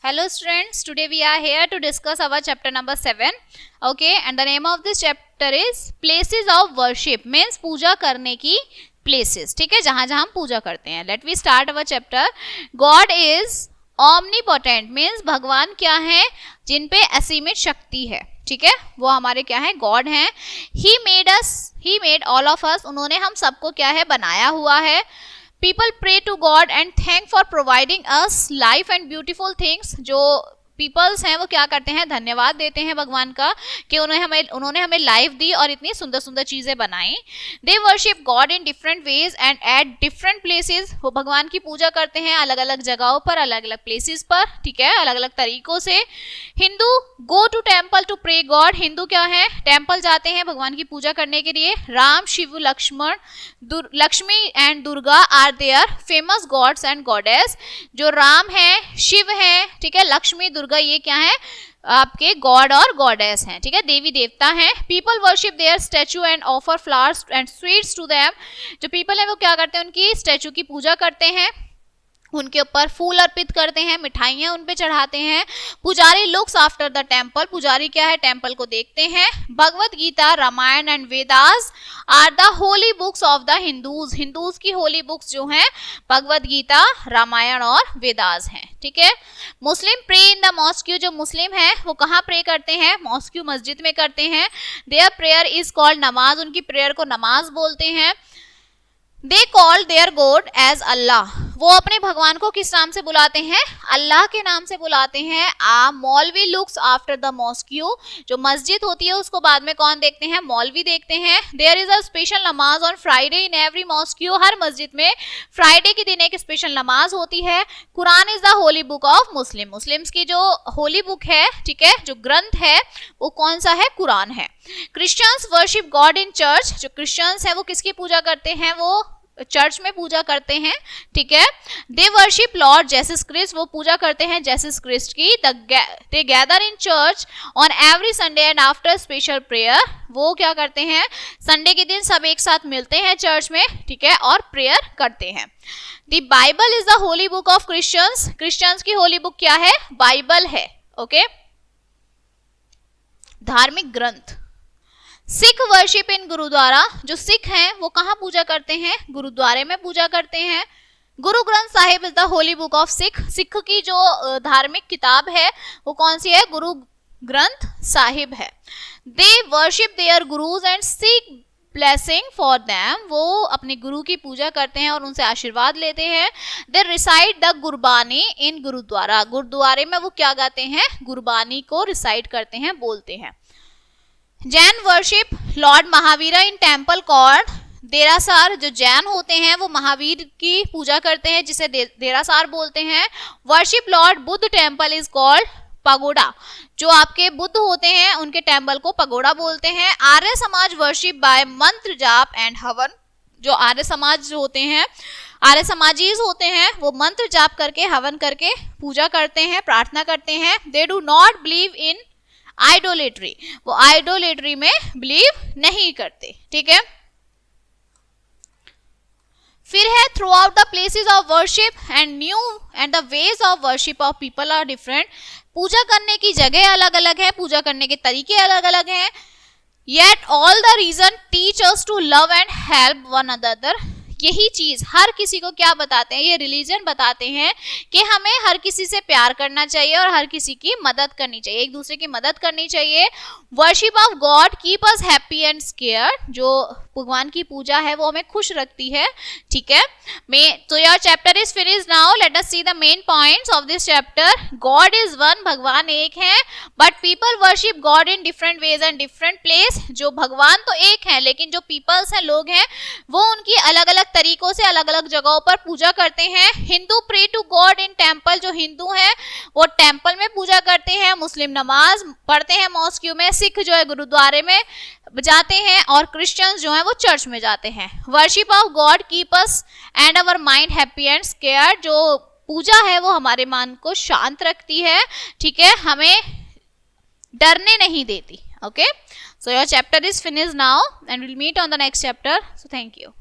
Hello students, today we are here to discuss our chapter number 7. Okay, and the name of this chapter is Places of Worship, means पूजा करने की places. ठीक है, जहां जहां हम पूजा करते हैं. Let we start our chapter. God is omnipotent, means भगवान क्या है जिन पे असीमित शक्ति है. ठीक है, वो हमारे क्या है, गॉड हैं. He made all of us, उन्होंने हम सबको क्या है, बनाया हुआ है. People pray to God and thank for providing us life and beautiful things. जो पीपल्स हैं वो क्या करते हैं, धन्यवाद देते हैं भगवान का कि उन्होंने हमें लाइफ दी और इतनी सुंदर सुंदर चीजें बनाई. They worship God in different ways and at different places. वो भगवान की पूजा करते हैं अलग अलग जगहों पर, अलग अलग प्लेसेस पर. ठीक है, अलग अलग तरीकों से. Hindu go to temple to pray god. Hindu क्या है, टेम्पल जाते हैं भगवान की पूजा करने के लिए. Ram, Shiv, Lakshman, Lakshmi and Durga are there famous gods and goddess. जो राम है, शिव है, ठीक है, लक्ष्मी, दुर्गा, ये क्या है, आपके गॉड और गॉडेस हैं. ठीक है, देवी देवता हैं. People worship their statue and offer flowers and sweets to them. जो पीपल है वो क्या करते हैं, उनकी स्टैचू की पूजा करते हैं, उनके ऊपर फूल अर्पित करते हैं, मिठाइयाँ उन पे चढ़ाते हैं. पुजारी लुक्स आफ्टर द टेम्पल. पुजारी क्या है, टेम्पल को देखते हैं. Bhagavad Gita, Ramayana and Vedas are the holy books of the Hindus. Hindus की होली बुक्स जो हैं भगवत गीता, रामायण और वेदास हैं. ठीक है. मुस्लिम प्रे इन द मॉस्क्यू. जो मुस्लिम है वो कहाँ प्रे करते हैं, मॉस्क्यू, मस्जिद में करते हैं. देयर प्रेयर इज कॉल्ड नमाज. उनकी प्रेयर को नमाज बोलते हैं. They call their god as Allah. वो अपने भगवान को किस नाम से बुलाते हैं, अल्लाह के नाम से बुलाते हैं. मौलवी लुक्स आफ्टर द मॉस्क्यू. जो मस्जिद होती है उसको बाद में कौन देखते हैं, मौलवी देखते हैं. There is a special namaz on Friday in every mosque. हर मस्जिद में फ्राइडे के दिन एक स्पेशल नमाज होती है. Quran is the Holi book of Muslim. Muslims की जो होली बुक है, ठीक है, जो ग्रंथ है वो कौन सा है, कुरान है. Christians worship God in church. जो क्रिश्चियंस है वो किसकी पूजा करते हैं, वो चर्च में पूजा करते हैं. ठीक है. They worship lord Jesus Christ. वो पूजा करते हैं जेसस क्रिस्ट की. They gather in church on every Sunday and after special prayer. वो क्या करते हैं, संडे के दिन सब एक साथ मिलते हैं चर्च में, ठीक है, और प्रेयर करते हैं. The Bible is the Holi book of Christians. Christians की होली बुक क्या है, बाइबल है. ओके, धार्मिक ग्रंथ. Sikh worship in gurdwara. जो सिख हैं वो कहाँ पूजा करते हैं, गुरुद्वारे में पूजा करते हैं. गुरु Granth Sahib is the Holi book of Sikh. Sikh की जो धार्मिक किताब है वो कौन सी है, गुरु ग्रंथ साहिब है. They worship their gurus and seek blessing for them. वो अपने गुरु की पूजा करते हैं और उनसे आशीर्वाद लेते हैं. दे रिसाइट द गुरबानी इन गुरुद्वारा. गुरुद्वारे में वो क्या गाते हैं, गुरबानी को रिसाइट करते हैं, बोलते हैं. Jain worship lord Mahavira in temple called Derasar. जो जैन होते हैं वो महावीर की पूजा करते हैं जिसे देरासार बोलते हैं. Worship Lord Buddha temple is called pagoda. जो आपके बुद्ध होते हैं उनके टेम्पल को पगोडा बोलते हैं. आर्य समाज वर्शिप बाय मंत्र जाप एंड हवन. जो आर्य समाज होते हैं, आर्य समाजीज होते हैं, वो मंत्र जाप करके, हवन करके पूजा करते हैं, प्रार्थना करते हैं. They do not believe in idolatry. वो आइडोलेट्री में बिलीव नहीं करते. ठीक है. फिर है throughout the places of worship and new and the ways of worship of people are different. पूजा करने की जगह अलग अलग है, पूजा करने के तरीके अलग अलग हैं. Yet all the reason teach us to love and help one another. यही चीज हर किसी को क्या बताते हैं, ये रिलीजन बताते हैं कि हमें हर किसी से प्यार करना चाहिए और हर किसी की मदद करनी चाहिए, एक दूसरे की मदद करनी चाहिए. Worship of God keep us happy and scared. जो भगवान की पूजा है वो हमें खुश रखती है. ठीक है. तो your chapter is finished now. Let us see the main points of this chapter. God is one. भगवान एक है, but people worship God in different ways and different place. जो भगवान तो एक है लेकिन जो पीपल्स हैं, लोग हैं, वो उनकी अलग अलग तरीकों से अलग अलग जगहों पर पूजा करते हैं. Hindu pray to god in temple. जो हिंदू हैं वो टेम्पल में पूजा करते हैं. मुस्लिम नमाज पढ़ते हैं मॉस्क्यू में. सिख जो है गुरुद्वारे में जाते हैं और क्रिश्चियंस जो हैं वो चर्च में जाते हैं. Worship of God keep us and our mind happy and scared. जो पूजा है वो हमारे मन को शांत रखती है. ठीक है, हमें डरने नहीं देती. Okay, so your chapter is finished now and we'll meet on the next chapter. So thank you.